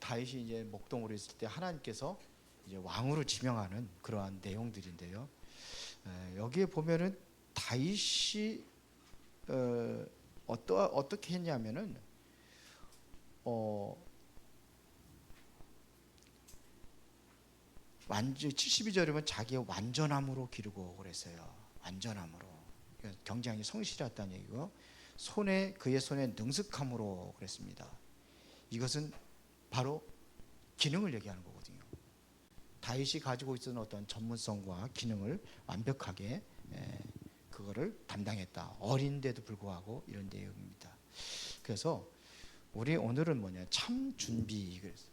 다윗이 이제 목동으로 있을 때 하나님께서 이제 왕으로 지명하는 그러한 내용들인데요. 여기에 보면은 다윗이 어떻게 했냐면은 완전 72절이면 자기의 완전함으로 기르고 그랬어요. 완전함으로. 그러니까 굉장히 성실했다는 얘기고, 그의 손에 능숙함으로 그랬습니다. 이것은 바로 기능을 얘기하는 거거든요. 다윗이 가지고 있었던 어떤 전문성과 기능을 완벽하게 그거를 담당했다. 어린데도 불구하고 이런 내용입니다. 그래서 우리 오늘은 뭐냐, 참 준비. 그래서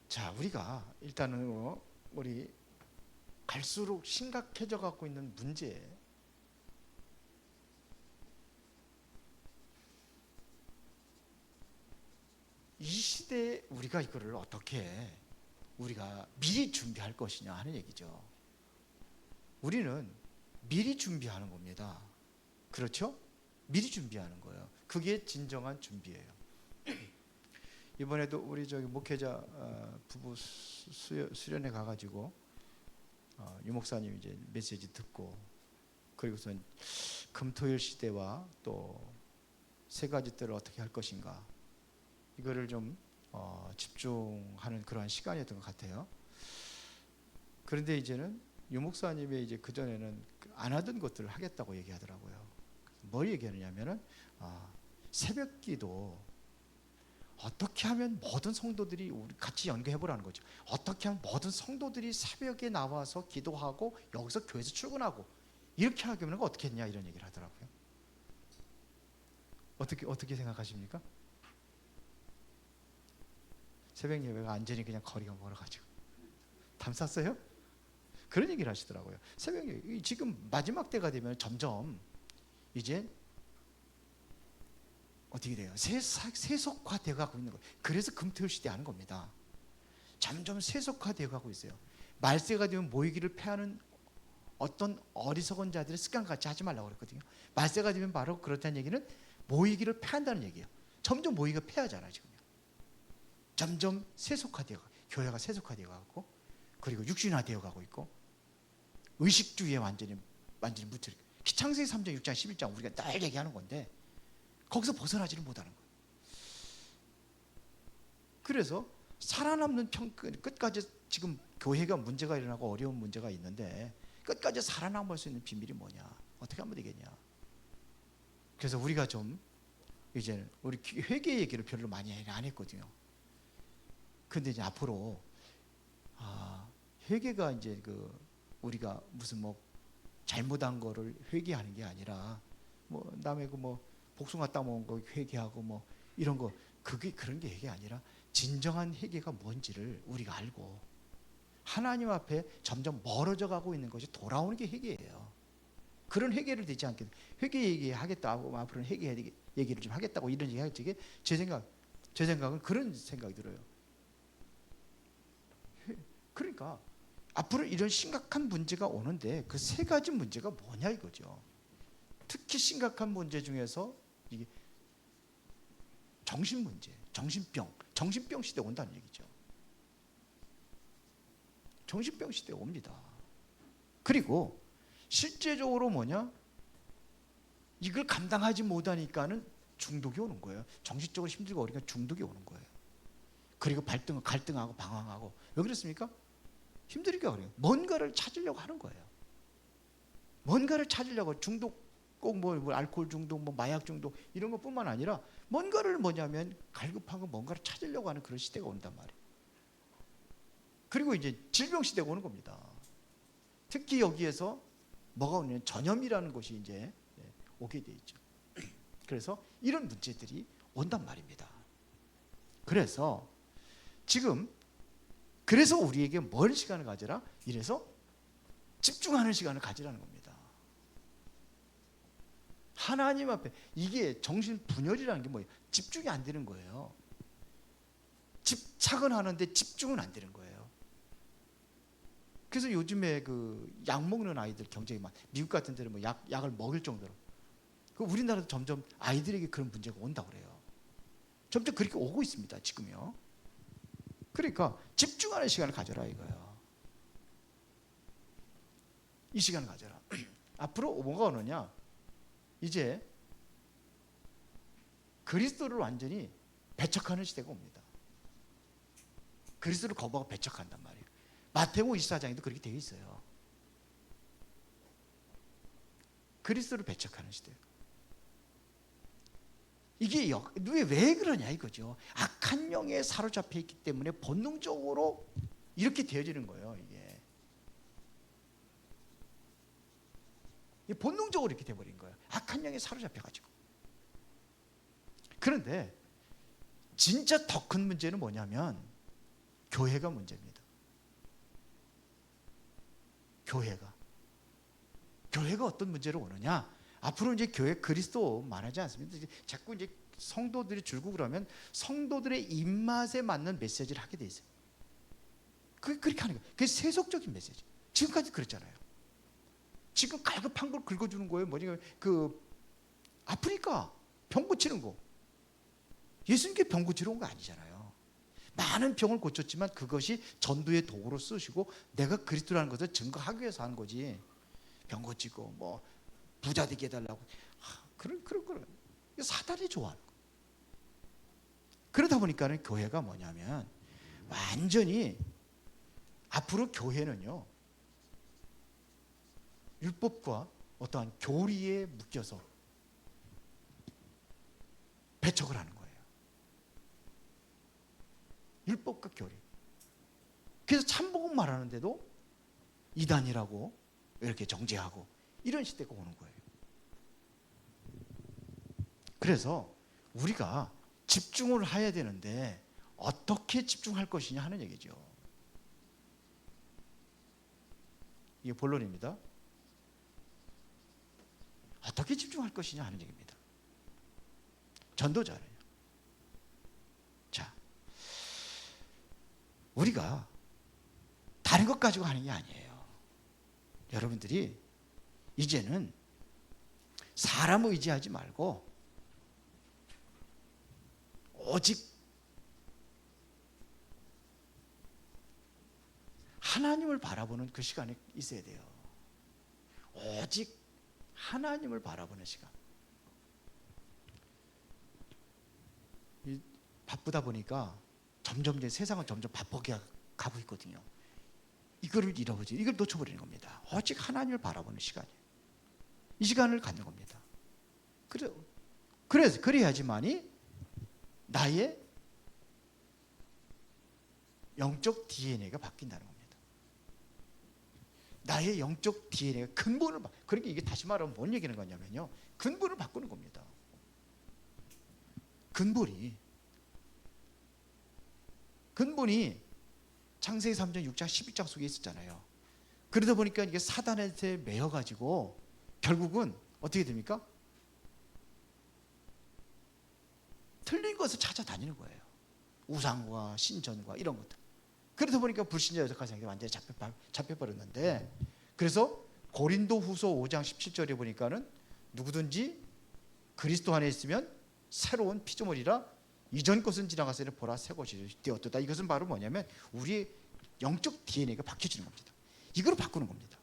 자, 우리가 일단은 우리 갈수록 심각해져 갖고 있는 문제, 이 시대에 우리가 이거를 어떻게 우리가 미리 준비할 것이냐 하는 얘기죠. 우리는 미리 준비하는 겁니다. 그렇죠? 미리 준비하는 거예요. 그게 진정한 준비예요. 이번에도 우리 저기 목회자 부부 수련회 가가지고 유 목사님 이제 메시지 듣고, 그리고선 금토일 시대와 또 세 가지 때를 어떻게 할 것인가, 이거를 좀 집중하는 그러한 시간이었던 것 같아요. 그런데 이제는 유 목사님의 이제 그 전에는 안 하던 것들을 하겠다고 얘기하더라고요. 뭘 얘기하느냐면은 새벽기도 어떻게 하면 모든 성도들이 우리 같이 연구해 보라는 거죠. 어떻게 하면 모든 성도들이 새벽에 나와서 기도하고 여기서 교회에서 출근하고 이렇게 하면 어떻게 했냐, 이런 얘기를 하더라고요. 어떻게 생각하십니까? 새벽 예배가 완전히 그냥 거리가 멀어가지고 담 쌌어요? 그런 얘기를 하시더라고요. 새벽 예배 지금 마지막 때가 되면 점점 이제 어떻게 돼요? 세속화되어 가고 있는 거예요. 그래서 금토일 시대 하는 겁니다. 점점 세속화되어 가고 있어요. 말세가 되면 모이기를 패하는 어떤 어리석은 자들의 습관같이 하지 말라고 그랬거든요. 말세가 되면 바로 그렇다는 얘기는 모이기를 패한다는 얘기예요. 점점 모이기가 패하잖아요. 지금 점점 세속화되어 가고, 교회가 세속화되어 가고, 그리고 육신화되어 가고 있고, 의식주의에 완전히 묻혀. 창세기 3장, 6장, 11장 우리가 늘 얘기하는 건데 거기서 벗어나지를 못하는 거예요. 그래서 살아남는 끝까지 지금 교회가 문제가 일어나고 어려운 문제가 있는데 끝까지 살아남을 수 있는 비밀이 뭐냐, 어떻게 하면 되겠냐. 그래서 우리가 좀 이제 우리 회개 얘기를 별로 많이 안 했거든요. 근데 이제 앞으로 회개가 이제 우리가 무슨 잘못한 거를 회개하는 게 아니라 남의 복숭아 따먹은 거 회개하고 이런 거, 그런 게 회개 아니라 진정한 회개가 뭔지를 우리가 알고 하나님 앞에 점점 멀어져 가고 있는 것이 돌아오는 게 회개예요. 그런 회개를 되지 않게, 회개 얘기하겠다고 앞으로는 회개 얘기를 좀 하겠다고 이런 얘기 할지, 제 생각은 그런 생각이 들어요. 그러니까 앞으로 이런 심각한 문제가 오는데 그 세 가지 문제가 뭐냐 이거죠. 특히 심각한 문제 중에서 이게 정신 문제, 정신병 시대 온다는 얘기죠. 정신병 시대 옵니다. 그리고 실제적으로 뭐냐, 이걸 감당하지 못하니까는 중독이 오는 거예요. 정신적으로 힘들고 어리니까 중독이 오는 거예요. 그리고 갈등하고 방황하고. 왜 그렇습니까? 힘드니까 그래요. 뭔가를 찾으려고 하는 거예요. 뭔가를 찾으려고. 중독, 꼭 알코올 중독, 마약 중독 이런 것뿐만 아니라 뭔가를 갈급하고 뭔가를 찾으려고 하는 그런 시대가 온단 말이에요. 그리고 이제 질병 시대가 오는 겁니다. 특히 여기에서 뭐가 오냐면 전염이라는 것이 이제 오게 돼 있죠. 그래서 이런 문제들이 온단 말입니다. 그래서 우리에게 뭘 시간을 가져라? 이래서 집중하는 시간을 가지라는 겁니다. 하나님 앞에. 이게 정신 분열이라는 게 뭐예요? 집중이 안 되는 거예요. 집착은 하는데 집중은 안 되는 거예요. 그래서 요즘에 그 약 먹는 아이들 경쟁이 많. 미국 같은 데는 뭐 약을 먹일 정도로. 그 우리나라도 점점 아이들에게 그런 문제가 온다고 그래요. 점점 그렇게 오고 있습니다, 지금요. 그러니까 집중하는 시간을 가져라 이거예요. 이 시간을 가져라. 앞으로 뭐가 오느냐? 이제 그리스도를 완전히 배척하는 시대가 옵니다. 그리스도를 거부하고 배척한단 말이에요. 마태복음 24장에도 그렇게 되어 있어요. 그리스도를 배척하는 시대예요. 이게 왜 그러냐 이거죠. 악한 영에 사로잡혀 있기 때문에 본능적으로 이렇게 되어지는 거예요. 이게 본능적으로 이렇게 돼버린 거예요. 악한 영에 사로잡혀가지고. 그런데 진짜 더 큰 문제는 뭐냐면 교회가 문제입니다. 교회가 어떤 문제로 오느냐? 앞으로 이제 교회 그리스도 말하지 않습니다. 자꾸 이제 성도들이 줄고 그러면 성도들의 입맛에 맞는 메시지를 하게 돼 있어요. 그렇게 하는 거예요. 그게 세속적인 메시지. 지금까지 그랬잖아요. 지금 갈급한 걸 긁어주는 거예요. 뭐냐, 그 아프니까 병 고치는 거. 예수님께 병 고치러 온 거 아니잖아요. 많은 병을 고쳤지만 그것이 전도의 도구로 쓰시고 내가 그리스도라는 것을 증거하기 위해서 하는 거지. 병 고치고 뭐 부자 되게 해달라고. 그런 사단이 좋아하는 거. 그러다 보니까는 교회가 뭐냐면 완전히 앞으로 교회는요 율법과 어떠한 교리에 묶여서 배척을 하는 거예요. 율법과 교리. 그래서 참복음 말하는데도 이단이라고 이렇게 정죄하고 이런 시대가 오는 거예요. 그래서 우리가 집중을 해야 되는데 어떻게 집중할 것이냐 하는 얘기죠. 이게 본론입니다. 어떻게 집중할 것이냐 하는 얘기입니다. 전도자예요. 자, 우리가 다른 것 가지고 하는 게 아니에요. 여러분들이 이제는 사람 의지하지 말고 오직 하나님을 바라보는 그 시간이 있어야 돼요. 오직 하나님을 바라보는 시간. 바쁘다 보니까 점점 이제 세상은 점점 바쁘게 가고 있거든요. 이거를 잃어버리죠. 이걸 놓쳐버리는 겁니다. 오직 하나님을 바라보는 시간이에요. 이 시간을 갖는 겁니다. 그래서 그래야지만이 나의 영적 DNA가 바뀐다는 겁니다. 나의 영적 DNA가 근본을 그러니까 이게 다시 말하면 뭔 얘기는 거냐면요. 근본을 바꾸는 겁니다. 근본이 창세기 3장, 6장, 11장 속에 있었잖아요. 그러다 보니까 이게 사단한테 매여가지고 결국은 어떻게 됩니까? 틀린 것을 찾아다니는 거예요. 우상과 신전과 이런 것들. 그러다 보니까 불신자 여자까지 완전히 잡혀버렸는데, 그래서 고린도 후서 5장 17절에 보니까는 누구든지 그리스도 안에 있으면 새로운 피조물이라 이전 것은 지나가서는 보라 새 것이 되었도다. 이것은 바로 뭐냐면 우리의 영적 DNA가 바뀌어지는 겁니다. 이걸 바꾸는 겁니다.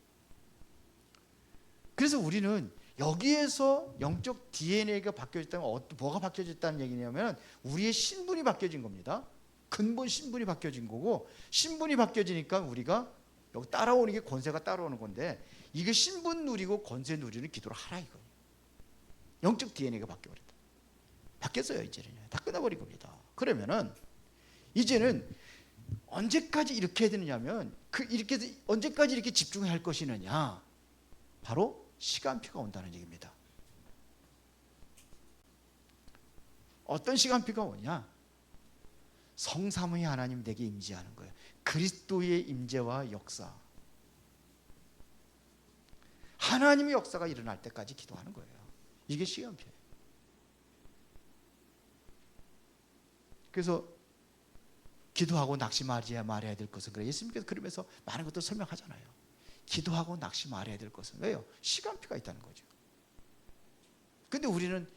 그래서 우리는 여기에서 영적 DNA가 바뀌어졌다면 뭐가 바뀌어졌다는 얘기냐면 우리의 신분이 바뀌어진 겁니다. 근본 신분이 바뀌어진 거고, 신분이 바뀌어지니까 우리가 여기 따라오는 게 권세가 따라오는 건데, 이게 신분 누리고 권세 누리는 기도를 하라 이거예요. 영적 DNA가 바뀌어버렸다. 바뀌었어요. 이제는 다 끝나버린 겁니다. 그러면은 이제는 언제까지 이렇게 해야 되느냐면 이렇게 언제까지 이렇게 집중해야 할 것이느냐, 바로 시간표가 온다는 얘기입니다. 어떤 시간표가 오냐? 성삼위 하나님 내게 임재하는 거예요. 그리스도의 임재와 역사, 하나님의 역사가 일어날 때까지 기도하는 거예요. 이게 시간표예요. 그래서 기도하고 말해야 될 것은 그래. 예수님께서 그러면서 많은 것들 설명하잖아요. 기도하고 말해야 될 것은 왜요? 시간표가 있다는 거죠. 근데 우리는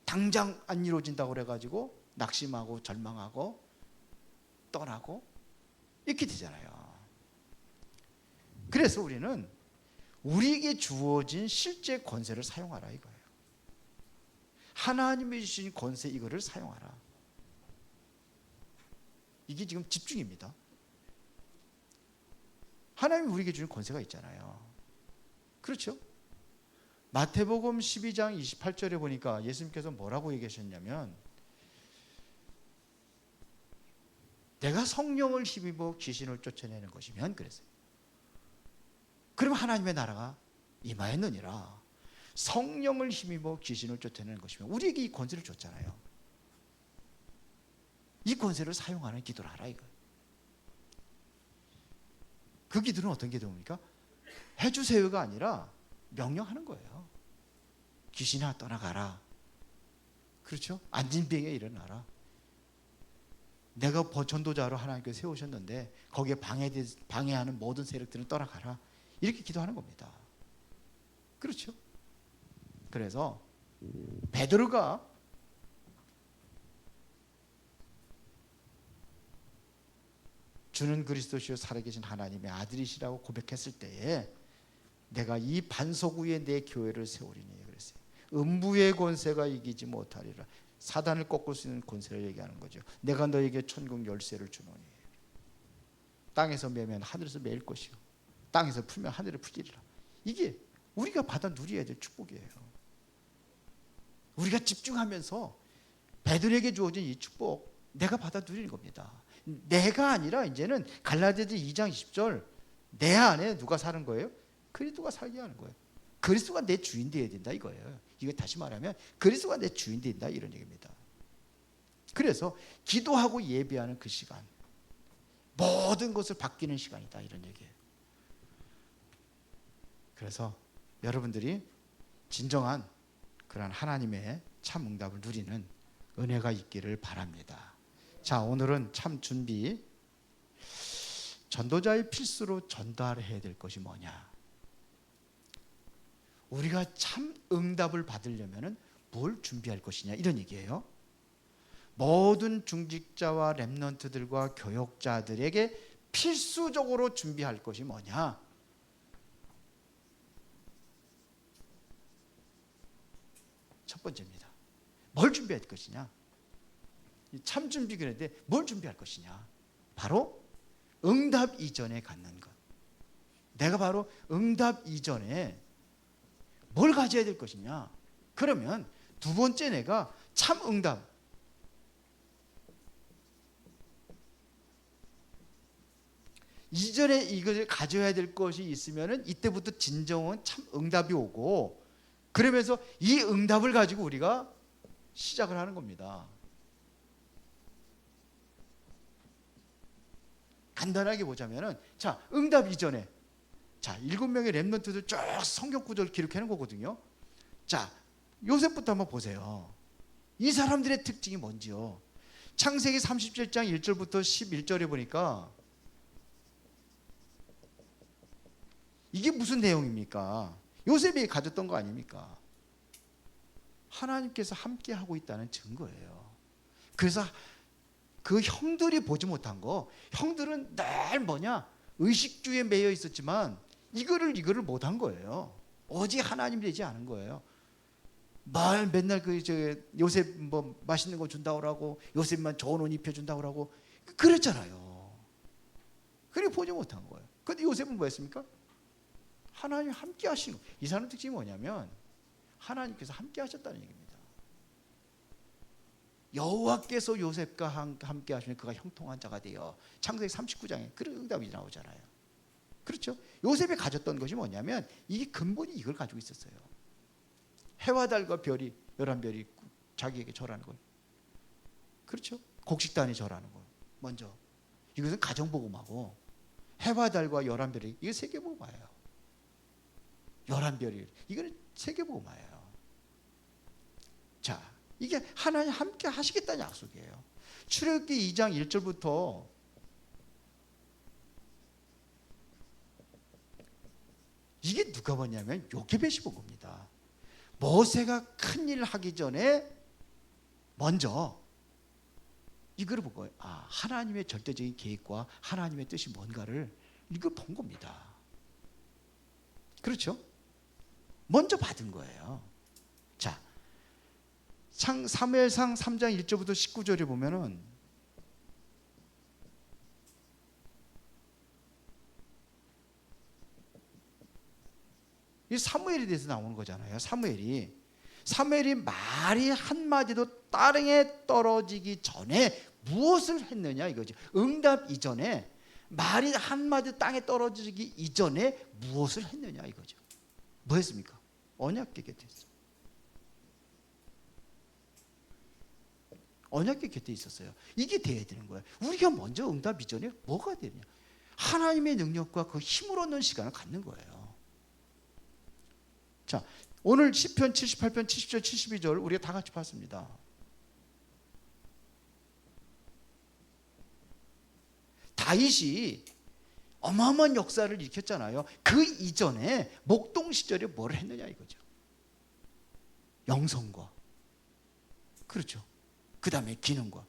당장 안 이루어진다고 그래가지고 낙심하고 절망하고 떠나고 이렇게 되잖아요. 그래서 우리는 우리에게 주어진 실제 권세를 사용하라 이거예요. 하나님이 주신 권세 이거를 사용하라. 이게 지금 집중입니다. 하나님이 우리에게 주는 권세가 있잖아요. 그렇죠? 마태복음 12장 28절에 보니까 예수님께서 뭐라고 얘기하셨냐면 내가 성령을 힘입어 귀신을 쫓아내는 것이면 그랬어요. 그럼 하나님의 나라가 임하였느니라. 성령을 힘입어 귀신을 쫓아내는 것이면 우리에게 이 권세를 줬잖아요. 이 권세를 사용하는 기도를 하라 이거예요. 그 기도는 어떤 기도입니까? 해주세요가 아니라 명령하는 거예요. 귀신아 떠나가라. 그렇죠? 안진병에 일어나라. 내가 전도자로 하나님께서 세우셨는데 거기에 방해하는 모든 세력들은 떠나가라. 이렇게 기도하는 겁니다. 그렇죠? 그래서 베드로가 주는 그리스도시요 살아계신 하나님의 아들이시라고 고백했을 때에 내가 이 반석 위에 내 교회를 세우리니 그랬어요. 음부의 권세가 이기지 못하리라. 사단을 꺾을 수 있는 권세를 얘기하는 거죠. 내가 너에게 천국 열쇠를 주노니 땅에서 매면 하늘에서 매일 것이요 땅에서 풀면 하늘에 풀리리라. 이게 우리가 받아 누려야 될 축복이에요. 우리가 집중하면서 베드로에게 주어진 이 축복 내가 받아 누리는 겁니다. 내가 아니라 이제는 갈라디아서 2장 20절 내 안에 누가 사는 거예요? 그리스도가 살게 하는 거예요. 그리스도가 내 주인 되어야 된다 이거예요. 이거 다시 말하면 그리스도가 내 주인 된다 이런 얘기입니다. 그래서 기도하고 예배하는 그 시간 모든 것을 바뀌는 시간이다 이런 얘기예요. 그래서 여러분들이 진정한 그런 하나님의 참 응답을 누리는 은혜가 있기를 바랍니다. 자, 오늘은 참 준비 전도자의 필수로 전달해야 될 것이 뭐냐? 우리가 참 응답을 받으려면 뭘 준비할 것이냐 이런 얘기예요. 모든 중직자와 렘넌트들과 교역자들에게 필수적으로 준비할 것이 뭐냐? 첫 번째입니다. 뭘 준비할 것이냐? 참 준비가 있는데 뭘 준비할 것이냐? 바로 응답 이전에 갖는 것. 내가 바로 응답 이전에 뭘 가져야 될 것이냐? 그러면 두 번째 내가 참 응답. 이전에 이것을 가져야 될 것이 있으면은 이때부터 진정한 참 응답이 오고 그러면서 이 응답을 가지고 우리가 시작을 하는 겁니다. 간단하게 보자면은 자, 응답 이전에 자, 7명의 렘넌트들 쭉 성경 구절을 기록해 놓은 거거든요. 자, 요셉부터 한번 보세요. 이 사람들의 특징이 뭔지요. 창세기 37장 1절부터 11절에 보니까 이게 무슨 내용입니까? 요셉이 가졌던 거 아닙니까? 하나님께서 함께 하고 있다는 증거예요. 그래서 그 형들이 보지 못한 거, 형들은 늘 뭐냐? 의식주의에 매여 있었지만 이거를 못한 거예요. 오직 하나님 되지 않은 거예요. 맨날 요셉 뭐 맛있는 거 준다고 하고 요셉만 좋은 옷 입혀 준다고 하고 그랬잖아요. 그래 보지 못한 거예요. 근데 요셉은 뭐 했습니까? 하나님 함께 하신 거. 이 사람 특징이 뭐냐면 하나님께서 함께 하셨다는 얘기입니다. 여호와께서 요셉과 함께 하시면 그가 형통한 자가 되어 창세기 39장에 그런 응답이 나오잖아요. 그렇죠? 요셉이 가졌던 것이 뭐냐면 이게 근본이 이걸 가지고 있었어요. 해와 달과 별이 11별이 자기에게 절하는 걸. 그렇죠? 곡식단이 절하는 걸. 먼저 이것은 가정복음하고 해와 달과 11별이 이게 세계복음화예요. 11별이 이거는 세계복음화예요. 자, 이게 하나님 함께 하시겠다는 약속이에요. 출애굽기 2장 1절부터 이게 누가 봤냐면 요게벳이 본 겁니다. 모세가 큰일 하기 전에 먼저 이걸 본 거예요. 아, 하나님의 절대적인 계획과 하나님의 뜻이 뭔가를 이걸 본 겁니다. 그렇죠? 먼저 받은 거예요. 자, 사무엘상 3장 1절부터 19절에 보면은 이 사무엘에 대해서 나오는 거잖아요. 사무엘이 말이 한마디도 땅에 떨어지기 전에 무엇을 했느냐 이거지. 응답 이전에 말이 한마디 땅에 떨어지기 이전에 무엇을 했느냐 이거죠. 뭐 했습니까? 언약궤 곁에 있어. 언약궤 곁에 있었어요. 이게 돼야 되는 거예요. 우리가 먼저 응답 이전에 뭐가 되느냐. 하나님의 능력과 그 힘을 얻는 시간을 갖는 거예요. 자, 오늘 시편 78편 70절 72절 우리가 다 같이 봤습니다. 다윗이 어마어마한 역사를 일으켰잖아요. 그 이전에 목동 시절에 뭘 했느냐 이거죠. 영성과, 그렇죠, 그 다음에 기능과,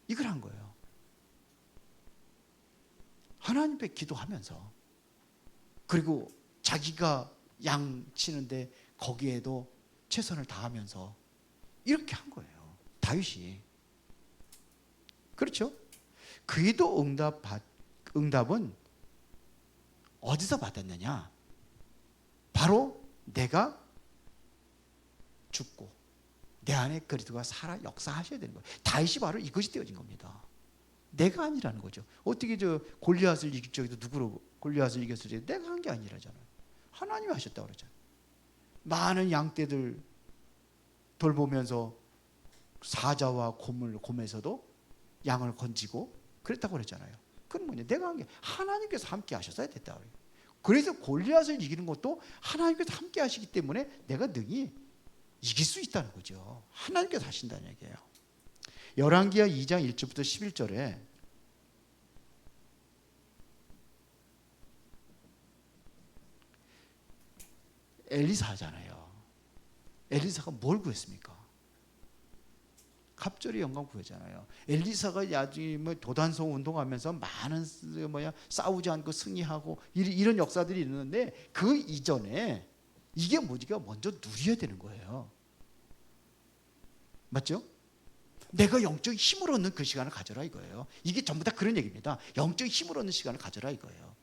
이걸 한 거예요. 하나님 앞에 기도하면서, 그리고 자기가 양 치는데 거기에도 최선을 다하면서 이렇게 한 거예요, 다윗이. 그렇죠? 그도 응답은 어디서 받았느냐? 바로 내가 죽고 내 안에 그리스도가 살아 역사하셔야 되는 거예요. 다윗이 바로 이것이 되어진 겁니다. 내가 아니라는 거죠. 어떻게 저 골리앗을 이길 적에도 누구로 골리앗을 이겼을 때 내가 한 게 아니라잖아요. 하나님이 하셨다고 그러잖아요. 많은 양떼들 돌보면서 사자와 곰에서도 양을 건지고 그랬다고 그랬잖아요. 그건 뭐냐? 내가 한 게 하나님께서 함께 하셨어야 됐다고 그래요. 그래서 골리앗을 이기는 것도 하나님께서 함께 하시기 때문에 내가 능히 이길 수 있다는 거죠. 하나님께서 하신다는 얘기예요. 열왕기하 2장 1절부터 11절에 엘리사잖아요. 엘리사가 뭘 구했습니까? 갑절의 영광 구했잖아요. 엘리사가 나중에 도단성 운동하면서 많은 싸우지 않고 승리하고 이런 역사들이 있는데 그 이전에 이게 뭐지가 먼저 누려야 되는 거예요. 맞죠? 내가 영적 힘을 얻는 그 시간을 가져라 이거예요. 이게 전부 다 그런 얘기입니다. 영적 힘을 얻는 시간을 가져라 이거예요.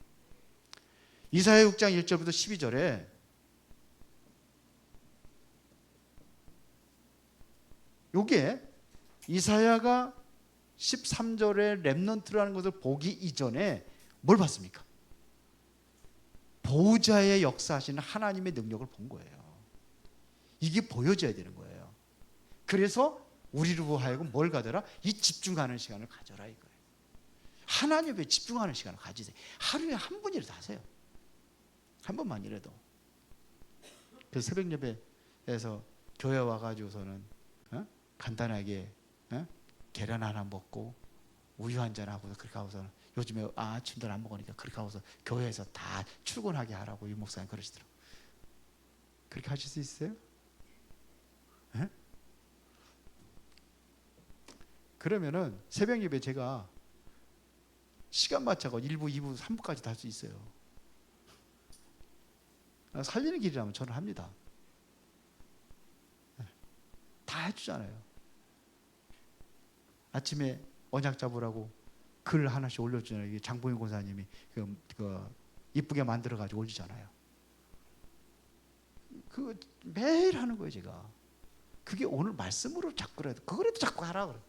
이사야 6장 1절부터 12절에 요게 이사야가 13절에 렘넌트라는 것을 보기 이전에 뭘 봤습니까? 보호자의 역사하시는 하나님의 능력을 본 거예요. 이게 보여져야 되는 거예요. 그래서 우리로 하여금 뭘 가져라? 이 집중하는 시간을 가져라 이거예요. 하나님에 집중하는 시간을 가지세요. 하루에 한 번이라도 하세요. 한 번만이라도. 그 새벽 예배에서 교회 와가지고서는 간단하게 계란 하나 먹고 우유 한 잔 하고 그렇게 하고서는 요즘에 아침들 안 먹으니까 그렇게 하고서 교회에서 다 출근하게 하라고 유 목사님 그러시더라고요. 그렇게 하실 수 있어요? 네? 그러면은 새벽 예배 제가 시간 맞춰서 1부, 2부, 3부까지 다 할 수 있어요. 살리는 길이라면 저는 합니다. 다 해주잖아요. 아침에 언약 잡으라고 글 하나씩 올려주잖아요. 장보인 권사님이 이쁘게 만들어가지고 올리잖아요. 그거 매일 하는 거예요, 제가. 그게 오늘 말씀으로 자꾸라도 그거라도 자꾸 하라 그래.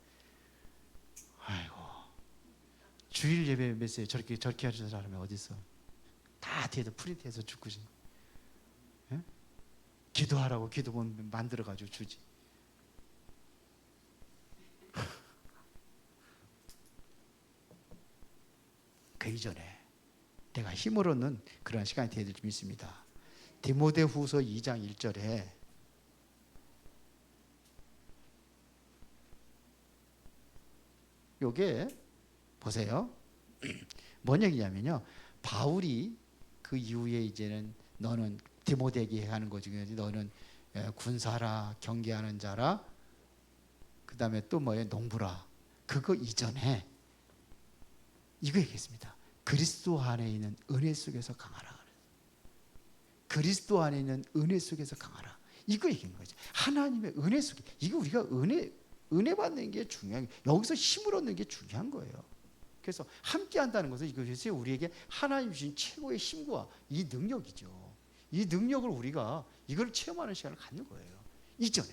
아이고, 주일 예배 메시지 저렇게 하시는 사람이 어디 있어? 다 뒤에서 프린트해서 죽고지. 예? 기도하라고 기도문 만들어가지고 주지. 그 이전에 내가 힘을 얻는 그런 시간이 되어야 될 줄 믿습니다. 디모데후서 2장 1절에 요게 보세요. 뭔 얘기냐면요. 바울이 그 이후에 이제는 너는 디모데에게 하는 거 중에 너는 군사라, 경계하는 자라, 그 다음에 또 뭐예요? 농부라. 그거 이전에 이거 얘기했습니다. 그리스도 안에 있는 은혜 속에서 강하라. 그리스도 안에 있는 은혜 속에서 강하라. 이거 얘기한 거죠. 하나님의 은혜 속에. 이거 우리가 은혜 받는 게 중요한, 여기서 힘을 얻는 게 중요한 거예요. 그래서 함께 한다는 것은 이것이 우리에게 하나님 주신 최고의 힘과 이 능력이죠. 이 능력을 우리가 이걸 체험하는 시간을 갖는 거예요. 이전에.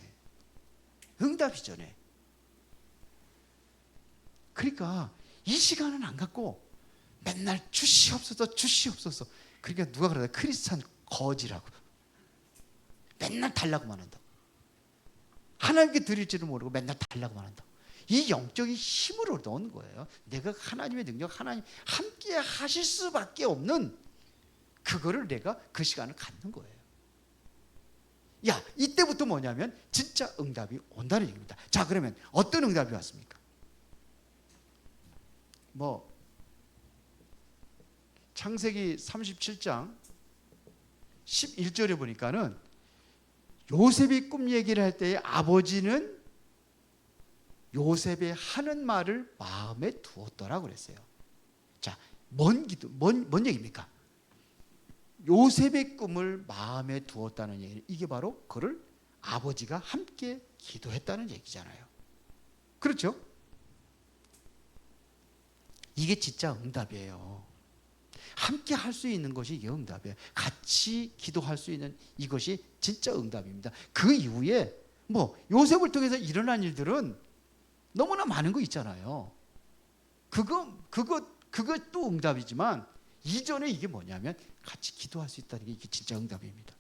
응답 이전에. 그러니까 이 시간은 안 갖고 맨날 주시옵소서. 그러니까 누가 그러다 크리스찬 거지라고. 맨날 달라고만 한다. 하나님께 드릴지도 모르고 맨날 달라고만 한다. 이 영적인 힘을 얻는 거예요. 내가 하나님의 능력, 하나님 함께 하실 수밖에 없는 그거를 내가 그 시간을 갖는 거예요. 야, 이때부터 뭐냐면 진짜 응답이 온다는 얘기입니다. 자, 그러면 어떤 응답이 왔습니까? 창세기 37장 11절에 보니까는 요셉이 꿈 얘기를 할 때에 아버지는 요셉의 하는 말을 마음에 두었더라고 그랬어요. 자, 뭔 얘기입니까? 요셉의 꿈을 마음에 두었다는 얘기. 이게 바로 그를 아버지가 함께 기도했다는 얘기잖아요. 그렇죠? 이게 진짜 응답이에요. 함께 할 수 있는 것이 이게 응답이에요. 같이 기도할 수 있는 이것이 진짜 응답입니다. 그 이후에 요셉을 통해서 일어난 일들은 너무나 많은 거 있잖아요. 그것도 응답이지만 이전에 이게 뭐냐면 같이 기도할 수 있다는 게 이게 진짜 응답입니다.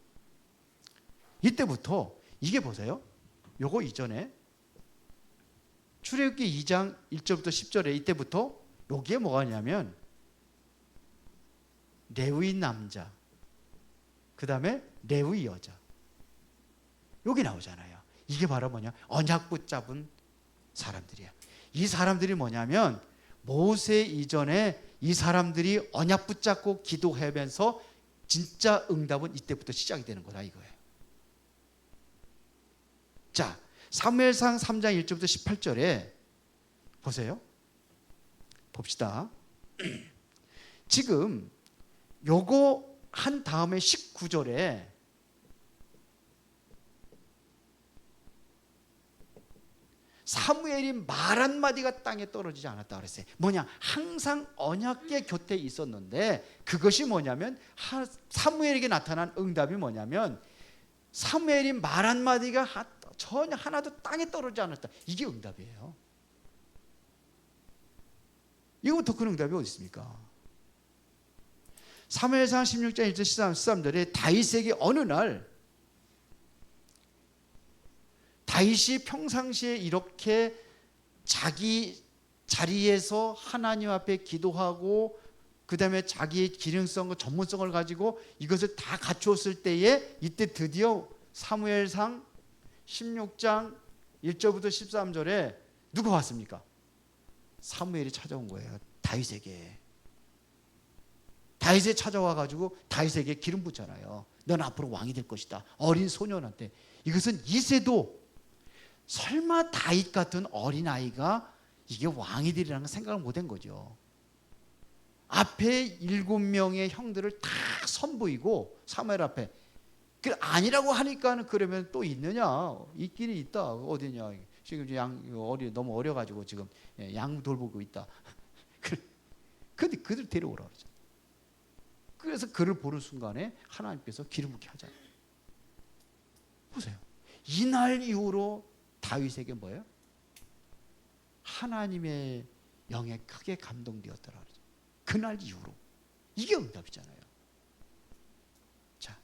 이때부터 이게 보세요. 요거 이전에 출애굽기 2장 1절부터 10절에 이때부터 여기에 뭐가 있냐면 레위 남자, 그 다음에 레위 여자, 여기 나오잖아요. 이게 바로 뭐냐? 언약 붙잡은 사람들이야. 이 사람들이 뭐냐면 모세 이전에 이 사람들이 언약 붙잡고 기도하면서 진짜 응답은 이때부터 시작이 되는 거다 이거예요. 자, 사무엘상 3장 1절부터 18절에 보세요. 봅시다. 지금 요거 한 다음에 19절에 사무엘이 말 한마디가 땅에 떨어지지 않았다 그랬어요. 뭐냐? 항상 언약궤 곁에 있었는데 그것이 뭐냐면 사무엘에게 나타난 응답이 뭐냐면 사무엘이 말 한마디가 전혀 하나도 땅에 떨어지지 않았다. 이게 응답이에요. 이거 더 큰 응답이 어디 있습니까? 사무엘상 16장 1절 13절에 다윗에게 어느 날 다윗이 평상시에 이렇게 자기 자리에서 하나님 앞에 기도하고 그 다음에 자기의 기능성과 전문성을 가지고 이것을 다 갖추었을 때에 이때 드디어 사무엘상 16장 1절부터 13절에 누가 왔습니까? 사무엘이 찾아온 거예요. 다윗에게. 다윗에 찾아와가지고 다윗에게 기름 붓잖아요. 넌 앞으로 왕이 될 것이다. 어린 소년한테. 이것은 이새도 설마 다윗 같은 어린아이가 이게 왕이 되리라는 생각을 못한 거죠. 앞에 7명의 형들을 다 선보이고 사무엘 앞에 아니라고 하니까는 그러면 또 있느냐? 있기는 있다. 어디냐? 지금 너무 어려가지고 지금 양 돌보고 있다. 근데 그들 데려오라 그러죠. 그래서 그를 보는 순간에 하나님께서 기름 붓게 하잖아요. 보세요. 이날 이후로 다윗에게 뭐예요? 하나님의 영에 크게 감동되었더라 그러죠. 그날 이후로. 이게 응답이잖아요. 자,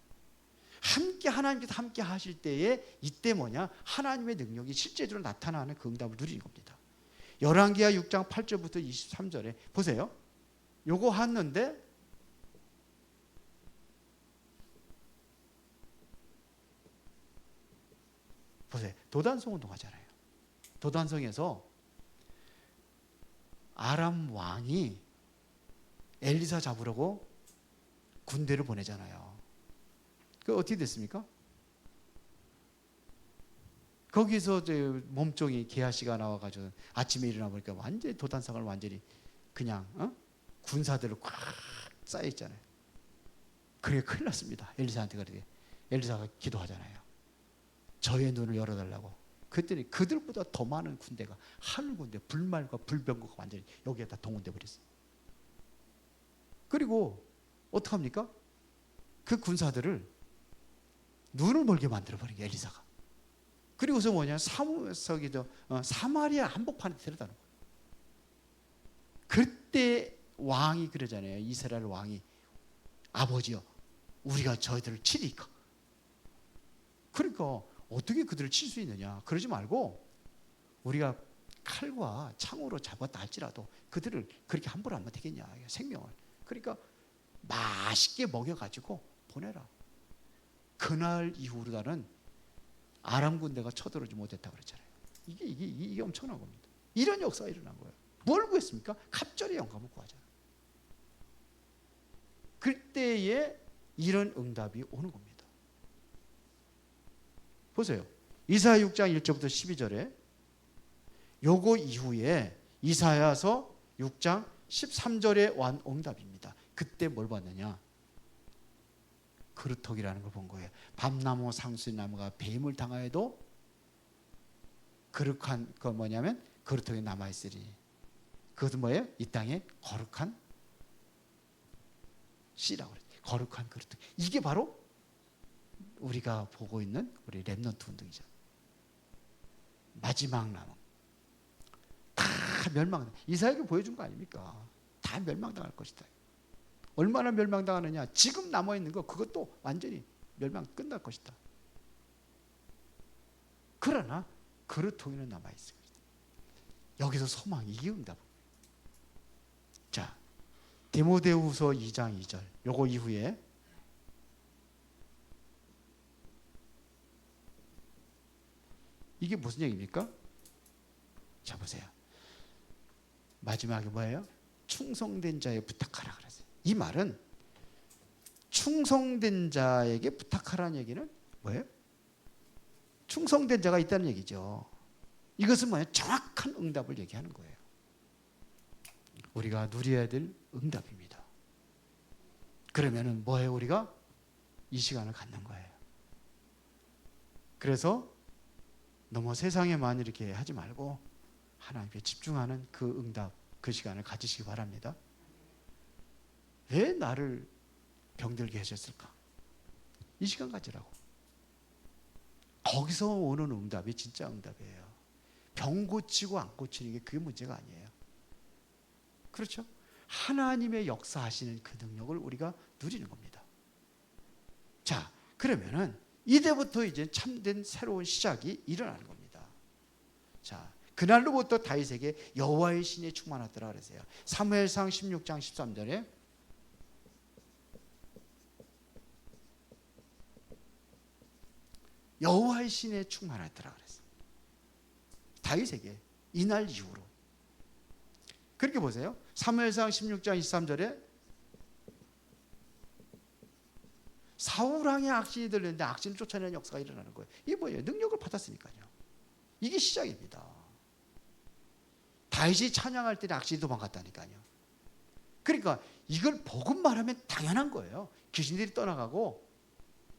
함께 하나님께서 함께 하실 때에 이때 뭐냐? 하나님의 능력이 실제적으로 나타나는 그 응답을 누리는 겁니다. 열왕기하 6장 8절부터 23절에 보세요. 요거 했는데 보세요. 도단성 운동하잖아요. 도단성에서 아람 왕이 엘리사 잡으려고 군대를 보내잖아요. 그 어떻게 됐습니까? 거기서 몸종이 게하시가 나와가지고 아침에 일어나 보니까 완전히 도단상을 완전히 그냥 군사들로 꽉 쌓여 있잖아요. 그게 큰일 났습니다. 엘리사한테 그러게 엘리사가 기도하잖아요. 저의 눈을 열어달라고. 그랬더니 그들보다 더 많은 군대가 하늘 군대, 불말과 불병거가 완전히 여기에다 동원돼 버렸어요. 그리고 어떡합니까? 그 군사들을 눈을 멀게 만들어 버린 게 엘리사가. 그리고서 뭐냐, 사마리아 한복판에 데려다 놓은 거예요. 그때 왕이 그러잖아요. 이스라엘 왕이 아버지여, 우리가 저희들을 치리까. 그러니까 어떻게 그들을 칠 수 있느냐? 그러지 말고 우리가 칼과 창으로 잡았다 할지라도 그들을 그렇게 함부로 하면 되겠냐? 생명을. 그러니까 맛있게 먹여가지고 보내라. 그날 이후로는 아람 군대가 쳐들어오지 못했다고 그랬잖아요. 이게 엄청난 겁니다. 이런 역사가 일어난 거예요. 뭘 구했습니까? 갑절의 영감을 구하잖아요. 그때에 이런 응답이 오는 겁니다. 보세요. 이사야 6장 1절부터 12절에 요거 이후에 이사야서 6장 13절에 완 응답입니다. 그때 뭘 봤느냐? 그루터기라는 걸 본 거예요. 밤나무 상수나무가 뱀을 당하여도 거룩한 거 뭐냐면 그루터기 남아있으리. 그것은 뭐예요? 이 땅에 거룩한 씨라고 그랬어요. 거룩한 그루터기. 이게 바로 우리가 보고 있는 우리 렘넌트 운동이죠. 마지막 남은 다 멸망. 이사야에게 보여준 거 아닙니까? 다 멸망당할 것이다. 얼마나 멸망당하느냐? 지금 남아있는 거 그것도 완전히 멸망 끝날 것이다. 그러나 그루터기는 남아있어요. 여기서 소망, 이게 응답. 자, 디모데후서 2장 2절 요거 이후에 이게 무슨 얘기입니까? 자, 보세요. 마지막에 뭐예요? 충성된 자에 부탁하라 그랬어요. 이 말은 충성된 자에게 부탁하라는 얘기는 뭐예요? 충성된 자가 있다는 얘기죠. 이것은 뭐예요? 정확한 응답을 얘기하는 거예요. 우리가 누려야 될 응답입니다. 그러면은 뭐예요? 우리가 이 시간을 갖는 거예요. 그래서 너무 세상에만 이렇게 하지 말고 하나님께 집중하는 그 응답, 그 시간을 가지시기 바랍니다. 왜 나를 병들게 하셨을까? 이 시간 가지라고. 거기서 오는 응답이 진짜 응답이에요. 병 고치고 안 고치는 게 그게 문제가 아니에요. 그렇죠? 하나님의 역사하시는 그 능력을 우리가 누리는 겁니다. 자, 그러면은 이때부터 이제 참된 새로운 시작이 일어나는 겁니다. 자, 그날로부터 다윗에게 여호와의 신이 충만하더라 그랬어요. 사무엘상 16장 13절에 여호와의 신에 충만하더라 그랬어요. 다윗에게 이날 이후로. 그렇게 보세요. 사무엘상 16장 23절에 사울왕의 악신이 들렸는데 악신을 쫓아내는 역사가 일어나는 거예요. 이게 뭐예요? 능력을 받았으니까요. 이게 시작입니다. 다윗이 찬양할 때 악신이 도망갔다니까요. 그러니까 이걸 복음만 하면 당연한 거예요. 귀신들이 떠나가고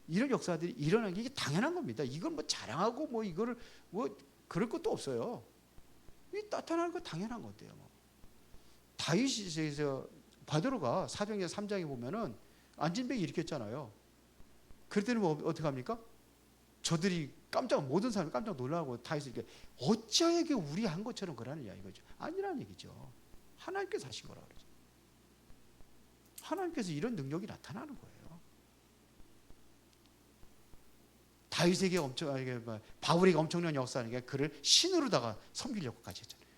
이런 역사들이 일어나는 게 이게 당연한 겁니다. 이걸 뭐 자랑하고 뭐 이거를 뭐 그럴 것도 없어요. 이 나타나는 거 당연한 건데요. 뭐. 다윗에서 바드로가 사도행전 3장에 보면은 안진뱅이 일으켰잖아요. 그랬더니 뭐 어떻게 합니까? 저들이 모든 사람이 깜짝 놀라고 다윗을 이렇게 어찌하여 우리 한 것처럼 그러느냐 이거죠. 아니라는 얘기죠. 하나님께서 하신 거라고 그러죠. 하나님께서 이런 능력이 나타나는 거예요. 다윗에게 바울에게 엄청난 역사하는 게 그를 신으로다가 섬기려고까지 했잖아요.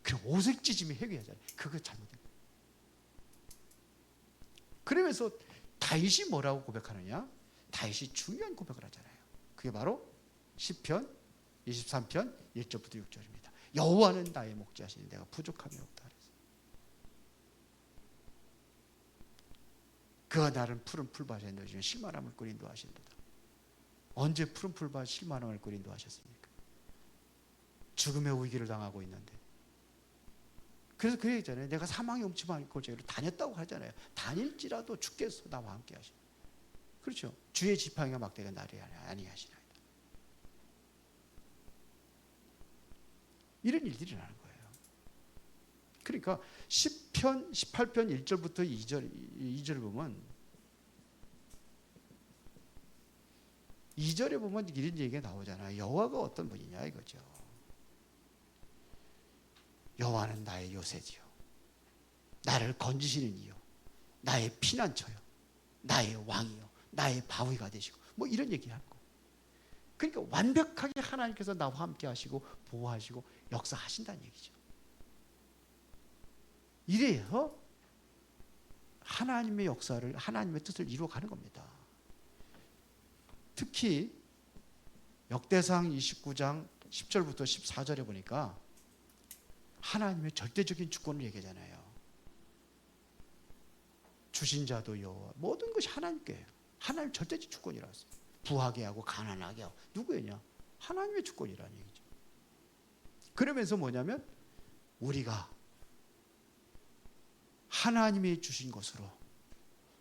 그 옷을 찢으며 회개하잖아요. 그거 잘못된 거예요. 그러면서 다윗이 뭐라고 고백하느냐? 다윗이 중요한 고백을 하잖아요. 그게 바로 시편 23편 1절부터 6절입니다. 여호와는 나의 목자시니 내가 부족함이 없다 그랬어요. 그가 나를 푸른 풀밭에 넣으시면 실만한 물거리 인도하신도다. 언제 푸른 풀밭 실만한 물거리 인도하셨습니까? 죽음의 위기를 당하고 있는데. 그래서 그 얘기잖아요. 내가 사망의 음침한 골짜기로 다녔다고 하잖아요. 다닐지라도 주께서 나와 함께 하시고. 그렇죠. 주의 지팡이가 막대가 나를 아니하시나이다. 이런 일들이 일어나는 거예요. 그러니까 10편 18편 1절부터 2절을 보면 2절에 보면 이런 얘기가 나오잖아요. 여호와가 어떤 분이냐 이거죠. 여호와는 나의 요새지요. 나를 건지시는 이요. 나의 피난처요. 나의 왕이요. 나의 바위가 되시고 뭐 이런 얘기하고. 그러니까 완벽하게 하나님께서 나와 함께 하시고 보호하시고 역사하신다는 얘기죠. 이래서 하나님의 역사를 하나님의 뜻을 이루어가는 겁니다. 특히 역대상 29장 10절부터 14절에 보니까 하나님의 절대적인 주권을 얘기하잖아요. 주신 자도 여호와, 모든 것이 하나님께요. 하나님 절대적 주권이라고 했어요. 부하게 하고 가난하게 하고 누구였냐? 하나님의 주권이라는 얘기죠. 그러면서 뭐냐면 우리가 하나님이 주신 것으로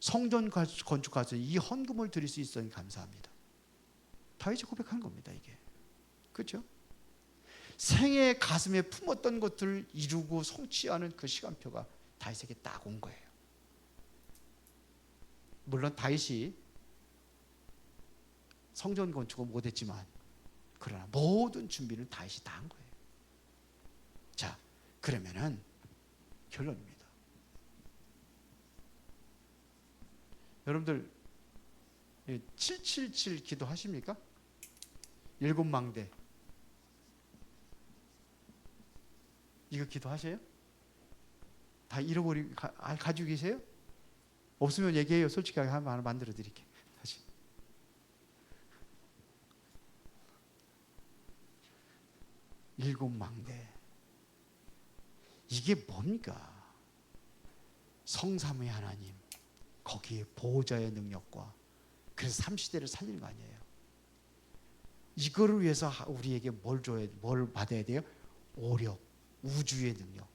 성전 건축하셔서 이 헌금을 드릴 수 있으니 감사합니다. 다윗이 고백한 겁니다. 이게 그렇죠? 생애 가슴에 품었던 것들을 이루고 성취하는 그 시간표가 다윗에게 딱 온 거예요. 물론 다윗이 성전 건축을 못했지만 그러나 모든 준비는 다윗이 다 한 거예요. 자, 그러면은 결론입니다. 여러분들 777 기도하십니까? 7망대 이거 기도하세요? 다 잃어버리고 가지고 계세요? 없으면 얘기해요. 솔직하게 하나 만들어 드릴게요. 다시. 일곱 망대. 이게 뭡니까? 성삼위 하나님, 거기에 보호자의 능력과 그래서 삼시대를 살리는 거 아니에요. 이거를 위해서 우리에게 뭘 받아야 돼요? 오력, 우주의 능력.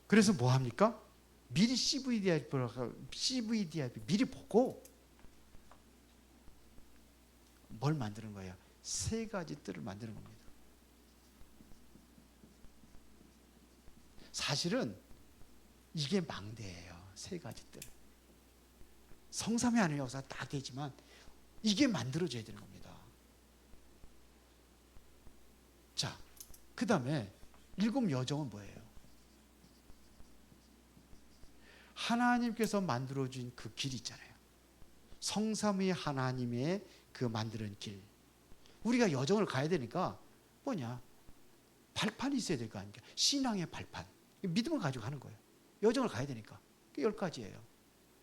그래서 뭐 합니까? 미리 CVDIP 미리 보고 뭘 만드는 거예요? 세 가지 뜰을 만드는 겁니다. 사실은 이게 망대예요. 세 가지 뜰. 성삼위 하나님의 역사가 딱 되지만 이게 만들어져야 되는 겁니다. 자, 그 다음에 일곱 여정은 뭐예요? 하나님께서 만들어준 그 길 있잖아요. 성삼위 하나님의 그 만드는 길. 우리가 여정을 가야 되니까 뭐냐? 발판이 있어야 될 거 아닙니까? 신앙의 발판. 믿음을 가지고 가는 거예요. 여정을 가야 되니까. 그 10가지예요.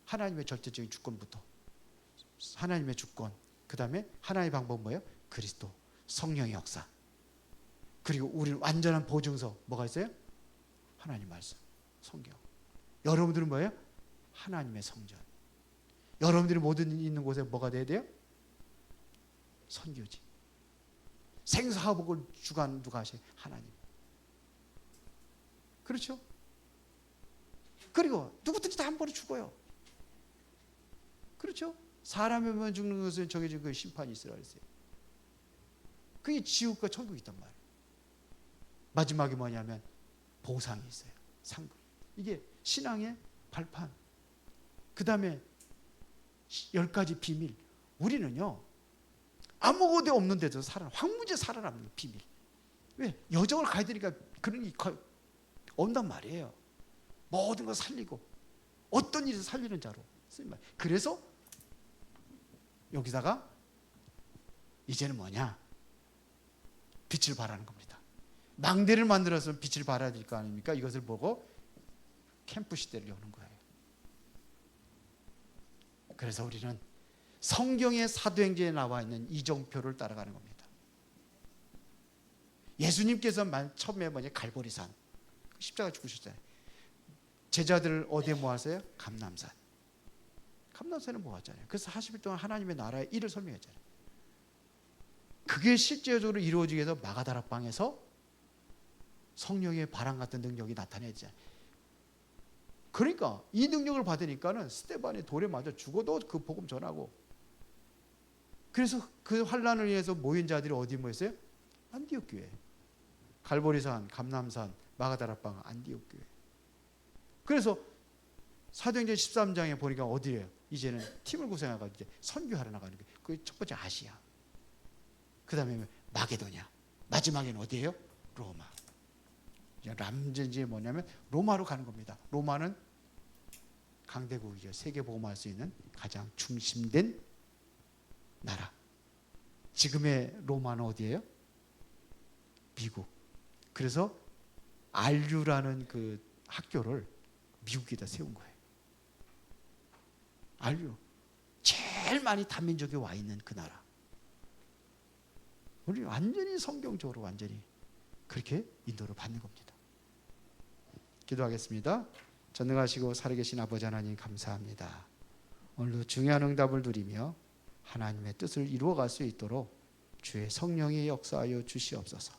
하나님의 절대적인 주권부터. 하나님의 주권. 그 다음에 하나님의 방법은 뭐예요? 그리스도. 성령의 역사. 그리고 우리는 완전한 보증서. 뭐가 있어요? 하나님 말씀. 성경. 여러분들은 뭐예요? 하나님의 성전. 여러분들이 모든 있는 곳에 뭐가 돼야 돼요? 선교지. 생사화복을 주관 누가 하세요? 하나님. 그렇죠? 그리고 누구든지 다 한 번에 죽어요. 그렇죠? 사람이면 죽는 것은 정해진 그 심판이 있으라 그랬어요. 그게 지옥과 천국이 있단 말이에요. 마지막에 뭐냐면 보상이 있어요. 상급. 이게 신앙의 발판. 그 다음에 10가지 비밀. 우리는요 아무것도 없는 데서 황무지에 살아남는 비밀. 왜? 여정을 가야 되니까 그런 게 온단 말이에요. 모든 걸 살리고 어떤 일에서 살리는 자로. 그래서 여기다가 이제는 뭐냐? 빛을 발하는 겁니다. 망대를 만들어서 빛을 발해야 될 거 아닙니까? 이것을 보고 캠프 시대를 여는 거예요. 그래서 우리는 성경의 사도행전에 나와 있는 이정표를 따라가는 겁니다. 예수님께서 처음에 뭐냐? 갈보리산 십자가 죽으셨잖아요. 제자들을 어디에 모았어요? 감람산. 감람산에 모았잖아요. 그래서 40일 동안 하나님의 나라의 일을 설명했잖아요. 그게 실제적으로 이루어지기 위해서 마가다락방에서 성령의 바람 같은 능력이 나타내잖아요. 그러니까 이 능력을 받으니까는 스데반이 돌에 맞아 죽어도 그 복음 전하고. 그래서 그 환란을 위해서 모인 자들이 어디 모였어요? 안디옥 교회. 갈보리산, 감람산, 마가다락방, 안디옥 교회. 그래서 사도행전 13장에 보니까 어디예요? 이제는 팀을 구성해가지고 이제 선교하러 나가는 게 그 첫 번째 아시아. 그 다음에 마게도냐. 마지막에는 어디예요? 로마. 람젠지에 뭐냐면 로마로 가는 겁니다. 로마는 강대국이죠. 세계 복음할 수 있는 가장 중심된 나라. 지금의 로마는 어디예요? 미국. 그래서 RU라는 그 학교를 미국에다 세운 거예요. RU. 제일 많이 다민족이 와 있는 그 나라. 우리 완전히 성경적으로 완전히 그렇게 인도를 받는 겁니다. 기도하겠습니다. 전능하시고 살아계신 아버지 하나님 감사합니다. 오늘도 중요한 응답을 누리며 하나님의 뜻을 이루어갈 수 있도록 주의 성령이 역사하여 주시옵소서.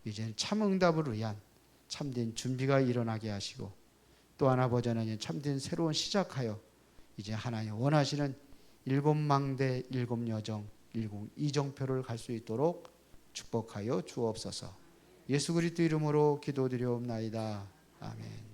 이제는 참 응답을 위한 참된 준비가 일어나게 하시고 또한 아버지 하나님 참된 새로운 시작하여 이제 하나님 원하시는 7망대 7여정 7이정표를 갈 수 있도록 축복하여 주옵소서. 예수 그리스도 이름으로 기도드리옵나이다. 아멘.